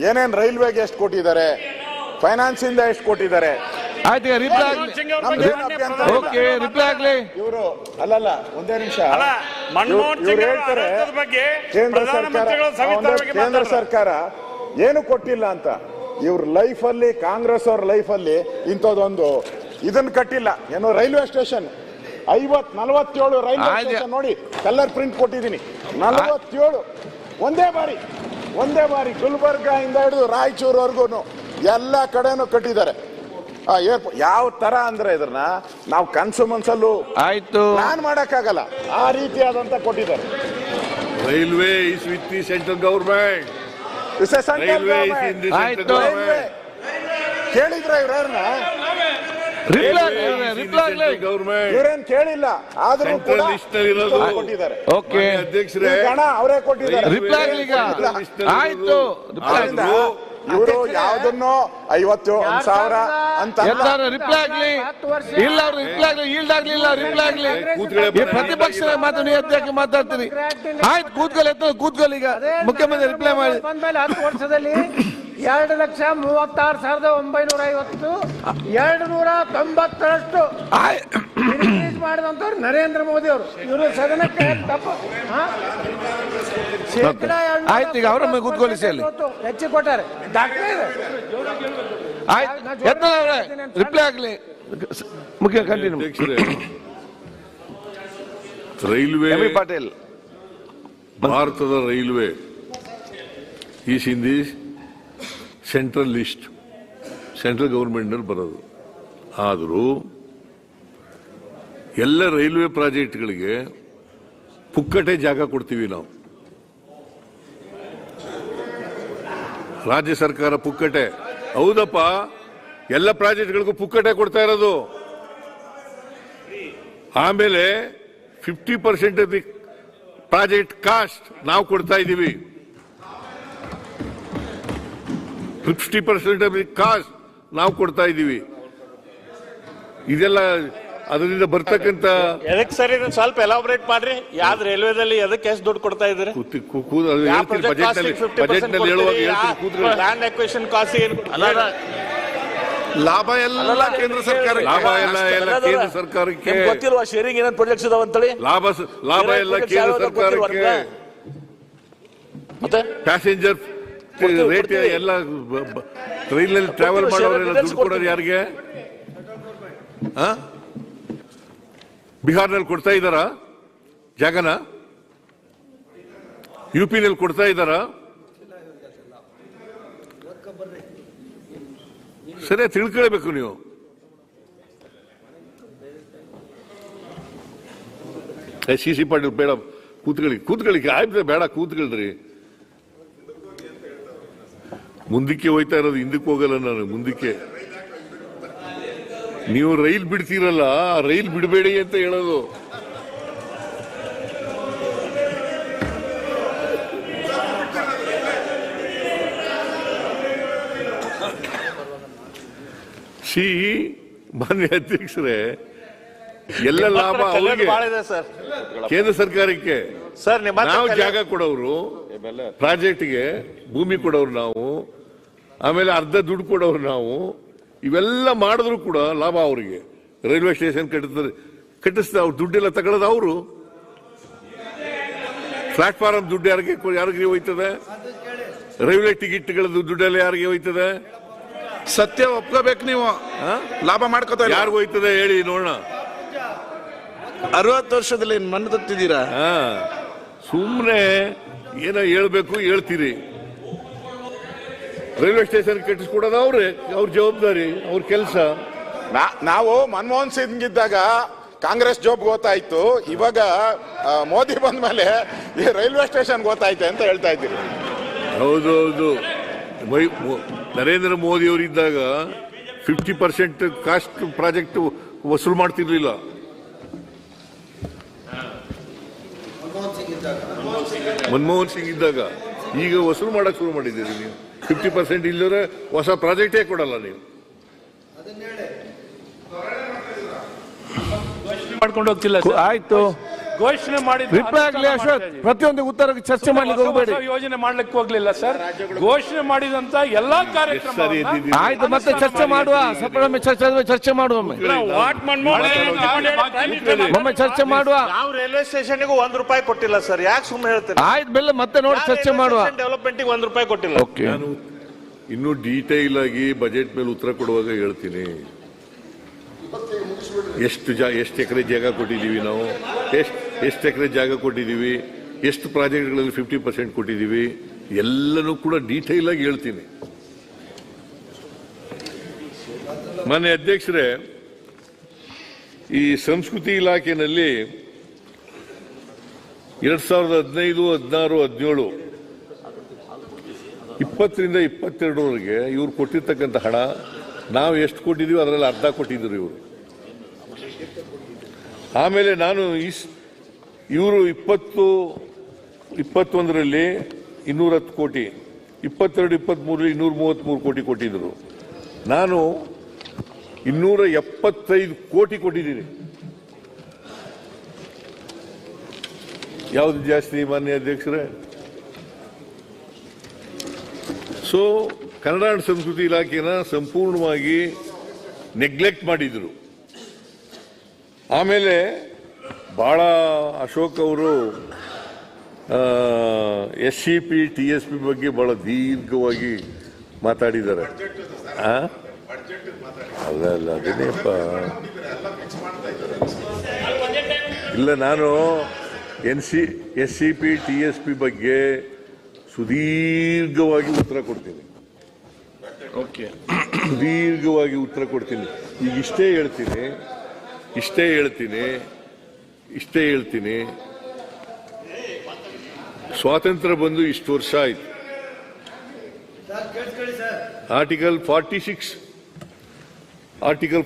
ಏನೇನ್ ರೈಲ್ವೆಗೆ ಎಷ್ಟು ಕೊಟ್ಟಿದ್ದಾರೆ, ಫೈನಾನ್ಸ್ ಇಂದ ಎಷ್ಟು ಕೊಟ್ಟಿದ್ದಾರೆ. ಆಯ್ತು, ರಿಪ್ಲೈ ಆಗ್ಲಿ. ಇವರು ಅಲ್ಲಲ್ಲ ಒಂದೇ ನಿಮಿಷ, ಹೇಳ್ತಾರೆ ಕೇಂದ್ರ ಸರ್ಕಾರ ಏನು ಕೊಟ್ಟಿಲ್ಲ ಅಂತ. ಇವ್ರ ಲೈಫ್ ಅಲ್ಲಿ, ಕಾಂಗ್ರೆಸ್ ಅವ್ರ ಲೈಫ್ ಅಲ್ಲಿ ಇಂಥದ್ದೊಂದು ಇದನ್ನ ಕಟ್ಟಿಲ್ಲ. ಏನೋ ರೈಲ್ವೆ ಸ್ಟೇಷನ್ 47 ರೈಲ್ವೆ ಸ್ಟೇಷನ್ ನೋಡಿ, ಕಲರ್ ಪ್ರಿಂಟ್ ಕೊಟ್ಟಿದ್ದೀನಿ. 47 ಒಂದೇ ಬಾರಿ ಗುಲ್ಬರ್ಗ ಇಂದ ಹಿಡಿದು ರಾಯಚೂರ್ವರೆಗೂ ಎಲ್ಲ ಕಡೆನೂ ಕಟ್ಟಿದ್ದಾರೆ. ಯಾವ ತರ ಅಂದ್ರೆ ಇದನ್ನ ನಾವು ಕನ್ಸು ಮನ್ಸಲ್ಲೂ ಪ್ಲಾನ್ ಮಾಡಕ್ಕಾಗಲ್ಲ, ಆ ರೀತಿಯಾದಂತ ಕೊಟ್ಟಿದ್ದಾರೆ. Railway is with the central government. ಕೇಳಿದ್ರ ಇವ್ರನ್ನ? ಇವ್ರೇನ್ ಕೇಳಿಲ್ಲ, ಆದ್ರೂ ಕೊಟ್ಟಿದ್ದಾರೆ. ಅಧ್ಯಕ್ಷರೇ, ಅವರೇ ಕೊಟ್ಟಿದ್ದಾರೆ. ಇವರು ಯಾವ್ದನ್ನು 50,000 ಅಂತ ಪ್ರತಿಪಕ್ಷ ಮಾತಾಡ್ತೀನಿ. ಆಯ್ತು, ಕೂತ್ಕೊಳ್ಳಿ. ಈಗ ಮುಖ್ಯಮಂತ್ರಿ ರಿಪ್ಲೈ ಮಾಡಿ. 10 ವರ್ಷದಲ್ಲಿ 2,36,950 290ರಷ್ಟು ಇನ್ಕ್ರೀಸ್ ಮಾಡಿದಂತವ್ರು ನರೇಂದ್ರ ಮೋದಿ ಅವರು. ಇವರು ಸದನಕ್ಕೆ ತಪ್ಪು ಆಯ್ತು, ಈಗ ಅವರ ಕೂತ್ಕೊಳ್ಳಿ ಹೆಚ್ಚು ಕೊಟ್ಟಾರೆ. ರಿಪ್ಲೈ ಆಗ್ಲಿ. ಮುಖ್ಯ ಕಂಟಿನ್ಯೂ. ರೈಲ್ವೆ ಪಾಟೀಲ್, ಭಾರತದ railway is in the central list, central government ನಲ್ಲಿ ಬರೋದು. ಆದರೂ ಎಲ್ಲ ರೈಲ್ವೆ ಪ್ರಾಜೆಕ್ಟ್ಗಳಿಗೆ ಪುಕ್ಕಟೆ ಜಾಗ ಕೊಡ್ತೀವಿ ನಾವು. ರಾಜ್ಯ ಸರ್ಕಾರ ಪುಕ್ಕಟೆ, ಹೌದಪ್ಪ, ಎಲ್ಲ ಪ್ರಾಜೆಕ್ಟ್ಗಳಿಗೂ ಪುಕ್ಕಟೆ ಕೊಡ್ತಾ ಇರೋದು. ಆಮೇಲೆ 50% ಆಫ್ ದಿ ಪ್ರಾಜೆಕ್ಟ್ ಕಾಸ್ಟ್ ನಾವು ಕೊಡ್ತಾ ಇದ್ದೀವಿ. 50% ಆಫ್ ದಿ ಕಾಸ್ಟ್ ನಾವು ಕೊಡ್ತಾ ಇದ್ದೀವಿ. ಇದೆಲ್ಲ ಅದರಿಂದ ಬರ್ತಕ್ಕಂಥ ಸರ್, ಇದನ್ನ ಸ್ವಲ್ಪ ಎಲಾಬ್ರೇಟ್ ಮಾಡ್ರಿ. ಯಾವ್ದು ರೈಲ್ವೆದಲ್ಲಿ ಎದಕ್ಕೆ ಎಷ್ಟು ದುಡ್ಡು ಕೊಡ್ತಾ ಇದ್ರಿ? ಲ್ಯಾಂಡ್ ಅಕ್ವಿಸಿಷನ್ ಕಾಸ್ಟ್ ಲಾಭ ಎಲ್ಲ ಕೇಂದ್ರ ಸರ್ಕಾರ, ಲಾಭ ಎಲ್ಲ ಕೇಂದ್ರ ಸರ್ಕಾರಕ್ಕೆ ಗೊತ್ತಿಲ್ವಾ? ಶೇರಿಂಗ್ ಏನೇನು ಪ್ರಾಜೆಕ್ಟ್ಸ್ ಇದಾವ ಅಂತೇಳಿ ಲಾಭ ಎಲ್ಲ ಕೇಂದ್ರ ಸರ್ಕಾರಕ್ಕೆ. ಮತ್ತೆ ಪ್ಯಾಸೆಂಜರ್ ರೇಟ್ ಎಲ್ಲ ಟ್ರೈನಲ್ಲಿ ಟ್ರಾವೆಲ್ ಮಾಡೋರೆಲ್ಲ ದುಡ್ಡು ಕೊಡೋರು ಯಾರಿಗೆ? ಬಿಹಾರ್ನಲ್ಲಿ ಕೊಡ್ತಾ ಇದ್ದಾರ ಜಾಗನ? ಯುಪಿನಲ್ಲಿ ಕೊಡ್ತಾ ಇದ್ದಾರ? ಸರಿ, ತಿಳ್ಕೊಳ್ಬೇಕು ನೀವು. ಸಿ ಪಾಟೀಲ್ ಬೇಡ, ಕೂತ್ಕೊಳ್ಳಿ. ಆಯ್ತು, ಬೇಡ, ಕೂತ್ಕೊಳ್ರಿ. ಮುಂದಕ್ಕೆ ಹೋಯ್ತಾ ಇರೋದು, ಹಿಂದಕ್ಕೆ ಹೋಗಲ್ಲ ನಾನು. ಮುಂದಕ್ಕೆ ನೀವು ರೈಲ್ ಬಿಡ್ತೀರಲ್ಲ, ರೈಲ್ ಬಿಡಬೇಡಿ ಅಂತ ಹೇಳೋದು. ಮಾನ್ಯ ಅಧ್ಯಕ್ಷರೇ, ಎಲ್ಲ ಲಾಭ ಅವರಿಗೆ, ಕೇಂದ್ರ ಸರ್ಕಾರಕ್ಕೆ. ನಾವು ಜಾಗ ಕೊಡೋರು, ಪ್ರಾಜೆಕ್ಟ್ಗೆ ಭೂಮಿ ಕೊಡೋರು ನಾವು, ಆಮೇಲೆ ಅರ್ಧ ದುಡ್ಡು ಕೊಡೋರು ನಾವು. ಇವೆಲ್ಲ ಮಾಡಿದ್ರು ಕೂಡ ಲಾಭ ಅವರಿಗೆ. ರೈಲ್ವೆ ಸ್ಟೇಷನ್ ಕಟ್ಟಿಸ್ತಾ ಅವ್ರು ದುಡ್ಡೆಲ್ಲ ತಗೊಳ್ಳೋದು ಅವರು. ಪ್ಲಾಟ್ಫಾರ್ಮ್ ದುಡ್ಡು ಯಾರಿಗೆ ಹೋಯ್ತದೆ? ರೈಲ್ವೆ ಟಿಕೆಟ್ಗಳದ್ದು ದುಡ್ಡೆಲ್ಲ ಯಾರಿಗೆ ಹೋಯ್ತದೆ? ಸತ್ಯ ಒಪ್ಕೋಬೇಕು ನೀವು. ಲಾಭ ಮಾಡ್ಕೋತ ಯಾರಿಗೂ ಹೋಯ್ತದೆ ಹೇಳಿ ನೋಡೋಣ. 60 ವರ್ಷದಲ್ಲಿ ಮಣ್ಣು ತತ್ತಿದ್ದೀರಾ? ಸುಮ್ಮನೆ ಏನೋ ಹೇಳ್ಬೇಕು, ಹೇಳ್ತೀರಿ. ರೈಲ್ವೆ ಸ್ಟೇಷನ್ ಕಟ್ಟಿಸ್ಕೊಡೋದು ಅವ್ರ ಜವಾಬ್ದಾರಿ, ಅವ್ರ ಕೆಲಸ. ನಾವು ಮನಮೋಹನ್ ಸಿಂಗ್ ಇದ್ದಾಗ ಕಾಂಗ್ರೆಸ್ ಜಾಬ್ ಗೊತ್ತಾಯ್ತು, ಇವಾಗ ಮೋದಿ ಬಂದ ಮೇಲೆ ಈ ರೈಲ್ವೆ ಸ್ಟೇಷನ್ ಗೊತ್ತಾಯ್ತು ಅಂತ ಹೇಳ್ತಾ ಇದ್ದೀರಿ. ಹೌದು. ನರೇಂದ್ರ ಮೋದಿ ಅವರಿದ್ದಾಗ 50% ಕಾಸ್ಟ್ ಪ್ರಾಜೆಕ್ಟ್ ವಸೂಲು ಮಾಡ್ತಿರ್ಲಿಲ್ಲ. ಮನಮೋಹನ್ ಸಿಂಗ್ ಇದ್ದಾಗ. ಈಗ ವಸೂಲು ಮಾಡಕ್ ಶುರು ಮಾಡಿದ್ದೀರಿ ನೀವು. 50% ಇಲ್ಲದ್ರೆ ಹೊಸ ಪ್ರಾಜೆಕ್ಟೇ ಕೊಡಲ್ಲ ನೀವು. ಮಾಡ್ಕೊಂಡು ಹೋಗ್ತಿಲ್ಲ. ಆಯ್ತು. ಘೋಷಣೆ ಮಾಡಿದ್ದು ರಿಪ್ಲೈ ಆಗ್ಲಿ ಅಶ್ವಥ್, ಪ್ರತಿಯೊಂದು ಉತ್ತರಕ್ಕೆ ಚರ್ಚೆ ಮಾಡ್ಲಿಕ್ಕೆ ಹೋಗಬೇಡಿ. ಯೋಜನೆ ಮಾಡ್ಲಿಕ್ಕೆ ಹೋಗ್ಲಿಲ್ಲ ಸರ್. ಘೋಷಣೆ ಮಾಡಿದಂತ ಎಲ್ಲಾ ಕಾರ್ಯಕ್ರಮ ಆಯ್ತು, ಮತ್ತೆ ಚರ್ಚೆ ಮಾಡುವ. ಸಪ್ರಮ ಚರ್ಚೆ ಮಾಡುವ, ಒಮ್ಮೆ ಚರ್ಚೆ ಮಾಡುವ. ಯಾವ ರೈಲ್ವೆ ಸ್ಟೇಷನ್ಗೂ ₹1 ಕೊಟ್ಟಿಲ್ಲ ಸರ್. ಯಾಕೆ ಸುಮ್ಮನೆ ಹೇಳ್ತೀರಿ? ಆಯ್ತು, ಬೆಲ್ಲ ಮತ್ತೆ ನೋಡಿ ಚರ್ಚೆ ಮಾಡುವ. ಡೆವಲಪ್ಮೆಂಟ್ಗೆ ₹1 ಕೊಟ್ಟಿಲ್ಲ. ಓಕೆ, ನಾನು ಇನ್ನೂ ಡೀಟೈಲ್ ಆಗಿ ಬಜೆಟ್ ಮೇಲೆ ಉತ್ತರ ಕೊಡುವಾಗ ಹೇಳ್ತೀನಿ. ಎಷ್ಟು ಎಕರೆ ಜಾಗ ಕೊಟ್ಟಿದ್ದೀವಿ ನಾವು, ಎಷ್ಟು ಎಕರೆ ಜಾಗ ಕೊಟ್ಟಿದ್ದೀವಿ, ಎಷ್ಟು ಪ್ರಾಜೆಕ್ಟ್ಗಳಲ್ಲಿ 50% ಕೊಟ್ಟಿದ್ದೀವಿ, ಎಲ್ಲನೂ ಕೂಡ ಡೀಟೈಲ್ ಆಗಿ ಹೇಳ್ತೀನಿ. ಮಾನ್ಯ ಅಧ್ಯಕ್ಷರೇ, ಈ ಸಂಸ್ಕೃತಿ ಇಲಾಖೆಯಲ್ಲಿ 2015, 16, 17, 20ರಿಂದ 22ವರೆಗೆ ಇವ್ರು ಕೊಟ್ಟಿರ್ತಕ್ಕಂಥ ಹಣ ನಾವು ಎಷ್ಟು ಕೊಟ್ಟಿದ್ದೀವಿ ಅದರಲ್ಲಿ ಅರ್ಧ ಕೊಟ್ಟಿದ್ರು ಇವರು. ಆಮೇಲೆ ನಾನು ಇವರು 20-21ರಲ್ಲಿ 210 ಕೋಟಿ, 22-23ರಲ್ಲಿ 233 ಕೋಟಿ ಕೊಟ್ಟಿದ್ರು. ನಾನು 275 ಕೋಟಿ ಕೊಟ್ಟಿದ್ದೀನಿ. ಯಾವುದು ಜಾಸ್ತಿ ಮಾನ್ಯ ಅಧ್ಯಕ್ಷರೇ? ಸೊ ಕನ್ನಡ ಮತ್ತು ಸಂಸ್ಕೃತಿ ಇಲಾಖೆನ ಸಂಪೂರ್ಣವಾಗಿ ನೆಗ್ಲೆಕ್ಟ್ ಮಾಡಿದ್ರು. ಆಮೇಲೆ ಬಹಳ ಅಶೋಕ್ ಅವರು SCP TSP ಬಗ್ಗೆ ಬಹಳ ದೀರ್ಘವಾಗಿ ಮಾತಾಡಿದ್ದಾರೆ. ಅಲ್ಲ ಅದೇನೇಪ್ಪ ಇಲ್ಲ, ನಾನು SCP TSP ಬಗ್ಗೆ ಸುದೀರ್ಘವಾಗಿ ಉತ್ತರ ಕೊಡ್ತೀನಿ. ಸುದೀರ್ಘವಾಗಿ ಉತ್ತರ ಕೊಡ್ತೀನಿ. ಈಗ ಇಷ್ಟೇ ಹೇಳ್ತೀನಿ. ಸ್ವಾತಂತ್ರ್ಯ ಬಂದು ಇಷ್ಟು ವರ್ಷ ಆಯ್ತು. Article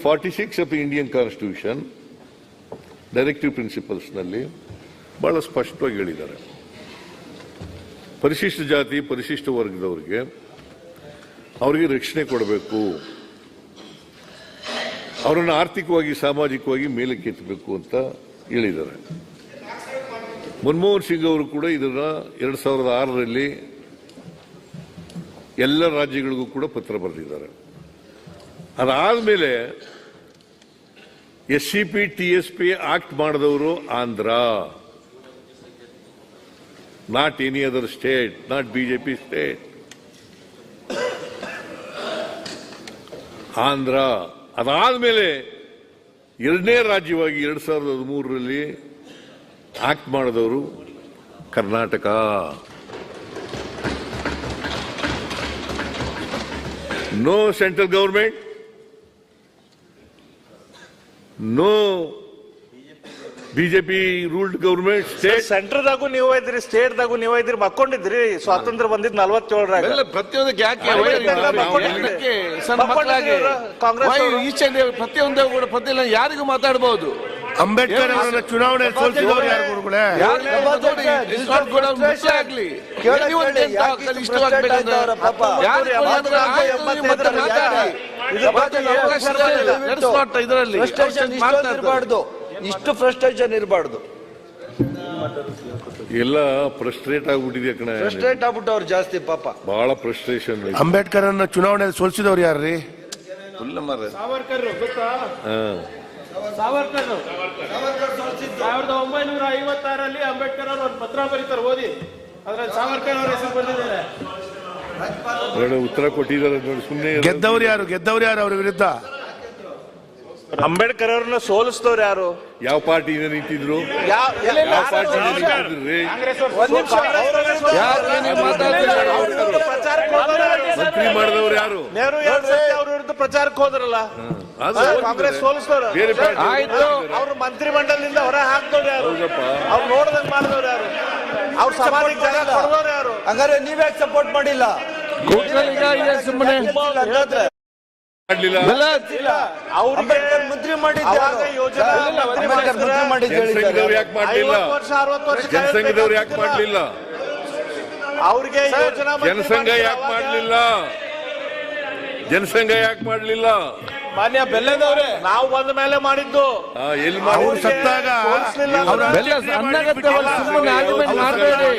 46 of Indian constitution directive principles ನಲ್ಲಿ ಬಹಳ ಸ್ಪಷ್ಟವಾಗಿ ಹೇಳಿದ್ದಾರೆ. ಪರಿಶಿಷ್ಟ ಜಾತಿ, ಪರಿಶಿಷ್ಟ ವರ್ಗದವರಿಗೆ ಅವರಿಗೆ ರಕ್ಷಣೆ ಕೊಡಬೇಕು, ಅವರನ್ನು ಆರ್ಥಿಕವಾಗಿ, ಸಾಮಾಜಿಕವಾಗಿ ಮೇಲಕ್ಕೆತ್ತಬೇಕು ಅಂತ ಹೇಳಿದ್ದಾರೆ. ಮನಮೋಹನ್ ಸಿಂಗ್ ಅವರು ಕೂಡ ಇದನ್ನ 2006ರಲ್ಲಿ ಎಲ್ಲ ರಾಜ್ಯಗಳಿಗೂ ಕೂಡ ಪತ್ರ ಬರೆದಿದ್ದಾರೆ. ಅದಾದ್ಮೇಲೆ SCP TSP ಆಕ್ಟ್ ಮಾಡಿದವರು Andhra, not any other state, not BJP state, Andhra. ಅದಾದ್ಮೇಲೆ ಎರಡನೇ ರಾಜ್ಯವಾಗಿ 2013ರಲ್ಲಿ ಆಕ್ಟ್ ಮಾಡಿದವರು Karnataka. No central government, no BJP ruled government. State ಸೆಂಟ್ರದಾಗೂ ನೀವು ಇದ್ರಿ, ಸ್ಟೇಟ್ದಾಗೂ ನೀವು ಇದ್ರಿ, ಮಕ್ಕೊಂಡಿದ್ರಿ. ಸ್ವಾತಂತ್ರ್ಯ ಬಂದಿದ್ದು 47ರಾಗ. ಪ್ರತಿಯೊಂದಕ್ಕೆ ಯಾಕೆ ಪ್ರತಿಯೊಂದೇ ಕೂಡ ಪ್ರತಿಯೊಂದು ಯಾರಿಗೂ ಮಾತಾಡಬಹುದು. ಅಂಬೇಡ್ಕರ್ ಅವರನ್ನ ಚುನಾವಣೆ ಸೋಲಿಸಿದವರು ಯಾರು ಗುರುಗಳೇ? ಇಷ್ಟು ಫ್ರಸ್ಟ್ರೇಷನ್ ಇರಬಾರ್ದು. ಎಲ್ಲ ಫ್ರಸ್ಟ್ರೇಟ್ ಆಗ್ಬಿಟ್ಟಿದೆ ಕಣ. ಫ್ರಸ್ಟ್ರೇಟ್ ಆಗ್ಬಿಟ್ಟವ್ರು ಜಾಸ್ತಿ ಪಾಪ. ಬಹಳ ಫ್ರಸ್ಟ್ರೇಷನ್. ಅಂಬೇಡ್ಕರ್ ಅನ್ನ ಚುನಾವಣೆ ಸೋಲಿಸಿದವರು ಯಾರ್ರಿ? ಸಾವರ್ಕರ್ ಗೊತ್ತಾ? ಸಾವರ್ಕರ್ 1956ರಲ್ಲಿ ಅಂಬೇಡ್ಕರ್ ಅವರು ಒಂದು ಪತ್ರ ಬರೀತಾರೆ, ಓದಿ. ಅದ್ರಲ್ಲಿ ಸಾವರ್ಕರ್ ಅವರ ಹೆಸರು ಬಂದಿದ್ದಾರೆ. ಉತ್ತರ ಕೊಟ್ಟಿದ್ದಾರೆ ನೋಡಿ. ಸುಮ್ಮನೆ ಗೆದ್ದವ್ರು ಯಾರು ಅವ್ರ ವಿರುದ್ಧ? ಅಂಬೇಡ್ಕರ್ ಅವ್ರನ್ನ ಸೋಲಿಸಿದವ್ರು ಯಾರು? ಯಾವ ಪಾರ್ಟಿಯಿಂದ ನಿಂತಿದ್ರು? ಯಾವ ಪಾರ್ಟಿಯಿಂದ ನಿಂತಿದ್ರಿ? ಮಂತ್ರಿ ಮಾಡಿದವ್ರು ಯಾರು? ನೆಹರು ಅವ್ರ ವಿರುದ್ಧ ಪ್ರಚಾರಕ್ಕೆ ಹೋದ್ರಲ್ಲ, ಕಾಂಗ್ರೆಸ್ ಸೋಲಿಸಿದವ್ರು. ಅವ್ರು ಮಂತ್ರಿ ಮಂಡಲದಿಂದ ಹೊರ ಹಾಕ್ದವ್ರು ಯಾರು? ಅವ್ರು ನೋಡ್ದಂಗ್ ಮಾಡಿದವ್ರು ಯಾರು? ಅವ್ರ ಸಮಾಧಿಗೆ ಜಾಗ ಕೊಡದವ್ರು ಯಾರು? ಹಂಗಾರೆ ನೀವ್ಯಾಕೆ ಸಪೋರ್ಟ್ ಮಾಡಿಲ್ಲ? ಅಂಬೇಡ್ಕರ್ ಮಂತ್ರಿ ಜನಸಂಘದವ್ರು ಯಾಕೆ ಮಾಡಲಿಲ್ಲ? ಜನಸಂಘದವ್ರು ಯಾಕೆ ಮಾಡಲಿಲ್ಲ? ಅವ್ರಿಗೆ ಜನಸಂಘ ಯಾಕೆ ಮಾಡಲಿಲ್ಲ? ಜನಸಂಘ ಯಾಕೆ ಮಾಡಲಿಲ್ಲ? ಮಾನ್ಯ ಬೆಲ್ಲದವ್ರೆ ನಾವು ಬಂದ ಮೇಲೆ ಮಾಡಿದ್ದು. ಎಲ್ಲಿ ಅವ್ರು ಸತ್ತಾಗ ಸೋಲಿಸ್ಲಿಲ್ಲ. ಅವ್ರ ಬೆಲ್ಲ ಅನಗತ್ಯವಾಗಿ ಸುಮ್ಮನೆ ಆರ್ಗ್ಯುಮೆಂಟ್ ಮಾಡಬೇಡಿ.